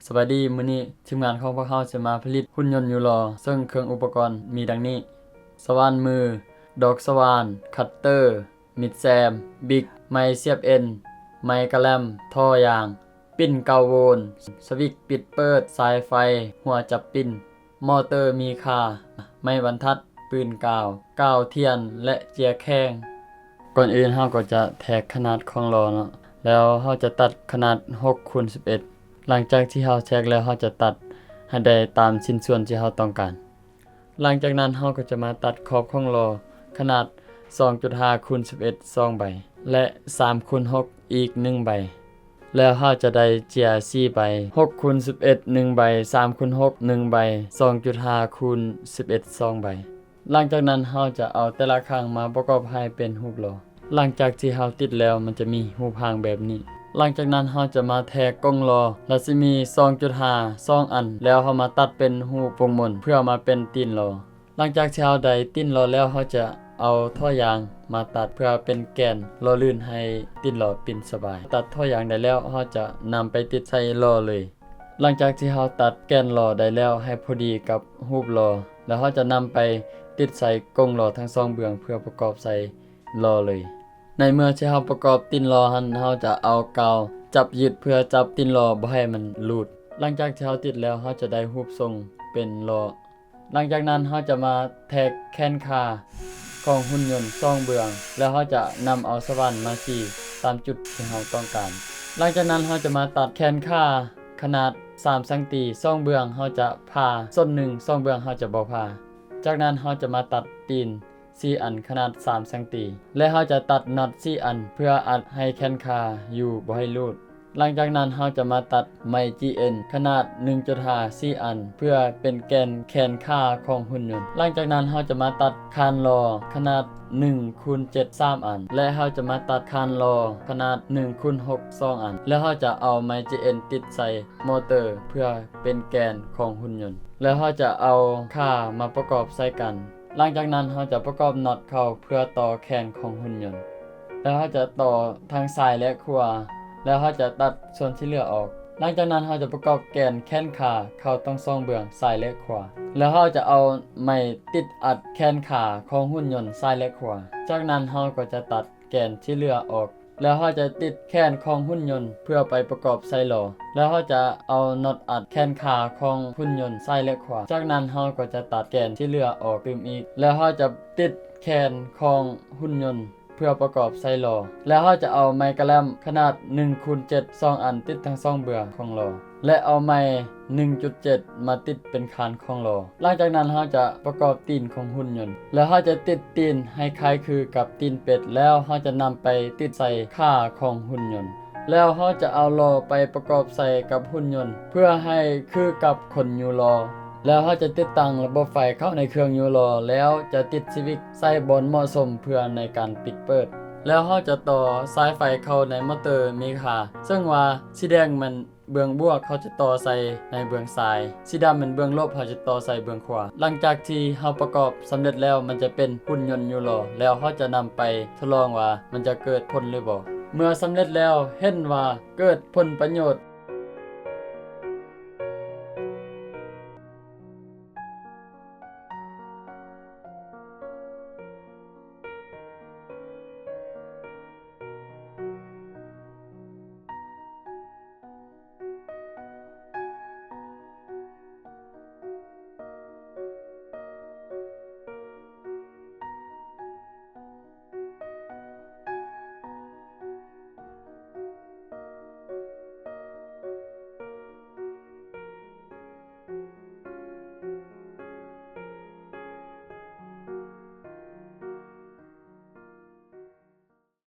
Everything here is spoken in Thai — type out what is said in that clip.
สวัสดีมื้อนี้ทีมงานของพวกเราจะมาผลิตหุ่นยนต์ยูโรซึ่งเครื่องอุปกรณ์มีดังนี้สว่านมือดอกสว่านคัตเตอร์มิดแซมบิ๊กไม้เสียบเอ็นไม้กระแลมท่อยางปิ้นเกาโวนสวิตช์ปิดเปิดสายไฟหัวจับปิ้นมอเตอร์มีค่าไม้บรรทัดปืนกาวเทียนและเจียแข้งก่อนอื่นเราก็จะแทกขนาดของล้อเนาะแล้วเราจะตัดขนาด6x11หลังจากที่เราแช็กแล้วเราจะตัดให้ได้ตามชิ้นส่วนที่เราต้องการหลังจากนั้นเราก็จะมาตัดขอบของล้อขนาด 2.5x11 2 ใบและ 3x6 อีก1ใบแล้วเราจะได้เจีย4ใบ 6x11 1ใบ 3x6 1ใบ 2.5x11 2 ใบหลังจากนั้นเราจะเอาแต่ละข้างมาประกอบให้เป็นรูปล้อหลังจากที่เราติดแล้วมันจะมีรูปร่างแบบนี้หลังจากนั้นเราจะมาแทกกล้องล้อแล้วสิมี 2.5 2 อันแล้วเรามาตัดเป็นรูปวงมนเพื่อมาเป็นตีนล้อหลังจากที่เราได้ตีนล้อแล้วเราจะเอาท่อยางมาตัดเพื่อเป็นแกนล้อลื่นให้ตีนล้อปิ่นสบายตัดท่อยางได้แล้วเราจะนำไปติดใส่ล้อเลยหลังจากที่เราตัดแกนล้อได้แล้วให้พอดีกับรูปล้อแล้วเราจะนำไปติดใส่กรงล้อทั้ง2เบื้องเพื่อประกอบใส่ล้อเลยในเมื่อที่เราประกอบตีนล้อหันเราจะเอากาวจับยึดเพื่อจับตีนล้อบ่ให้มันหลุดหลังจากที่เราติดแล้วเราจะได้รูปทรงเป็นล้อหลังจากนั้นเราจะมาแทกแขนขาของหุ่นยนต์2เบื้องแล้วเราจะนำเอาสว่านมาจี้ตามจุดที่เราต้องการหลังจากนั้นเราจะมาตัดแขนขาขนาด3 สังตี2เบื้องเราจะผ่าส้น1 2เบื้องเราจะบ่ผ่าจากนั้นเราจะมาตัดตีน4 อันขนาด3 สังตีและเราจะตัดน็อต4 อันเพื่ออัดให้แขนขาอยู่บ่ให้รูดหลังจากนั้นเราจะมาตัดไม้ GN ขนาด 1.5 4 อันเพื่อเป็นแกนแขนขาของหุ่นยนต์หลังจากนั้นเราจะมาตัดคานล้อขนาด 1x7 3 อันและเราจะมาตัดคานล้อขนาด 1x6 2 อันแล้วเราจะเอาไม้ GN ติดใส่มอเตอร์เพื่อเป็นแกนของหุ่นยนต์แล้วเราจะเอาขามาประกอบใส่กันหลังจากนั้นเราจะประกอบน็อตเข้าเพื่อต่อแขนของหุ่นยนต์แล้วเราจะต่อทางซ้ายและขวาแล้วเราจะตัดส่วนที่เหลือออกหลังจากนั้นเราจะประกอบแกนแขนขาเข้าทั้ง2เบื้องซ้ายและขวาแล้วเราจะเอาไม้ติดอัดแขนขาของหุ่นยนต์ซ้ายและขวาจากนั้นเราก็จะตัดแกนที่เหลือออกแล้วเราจะติดแขนของหุ่นยนต์เพื่อไปประกอบใส่ล้อแล้วเราจะเอาน็อตอัดแขนขาของหุ่นยนต์ซ้ายและขวาจากนั้นเราก็จะตัดแกนที่เหลือออกอีกแล้วเราจะติดแขนของหุ่นยนต์เพื่อประกอบใส่ล้อแล้วเราจะเอาไม้กระแลมขนาด 1x7 2 อันติดทั้ง2เบื้องของล้อและเอาไม้ 1.7 มาติดเป็นคานของล้อหลังจากนั้นเราจะประกอบตีนของหุ่นยนต์แล้วเราจะติดตีนให้คล้ายคือกับตีนเป็ดแล้วเราจะนำไปติดใส่ขาของหุ่นยนต์แล้วเราจะเอาล้อไปประกอบใส่กับหุ่นยนต์เพื่อให้คือกับคนยูโรแล้วเราจะติดตั้งระบบไฟเข้าในเครื่องยูโรแล้วจะติดสวิตช์ใส่บนเหมาะสมเพื่อในการปิดเปิดแล้วเราจะต่อสายไฟเข้าในมอเตอร์มีค่าซึ่งว่าสีแดงมันเบื้องบวกเขาจะต่อใส่ในเบื้องซ้ายสีดำเป็นเบื้องลบเขาจะต่อใส่เบื้องขวาหลังจากที่เราประกอบสำเร็จแล้วมันจะเป็นหุ่นยนต์ยูโรแล้วเขาจะนำไปทดลองว่ามันจะเกิดผลหรือบ่เมื่อสำเร็จแล้วเห็นว่าเกิดผลประโยชน์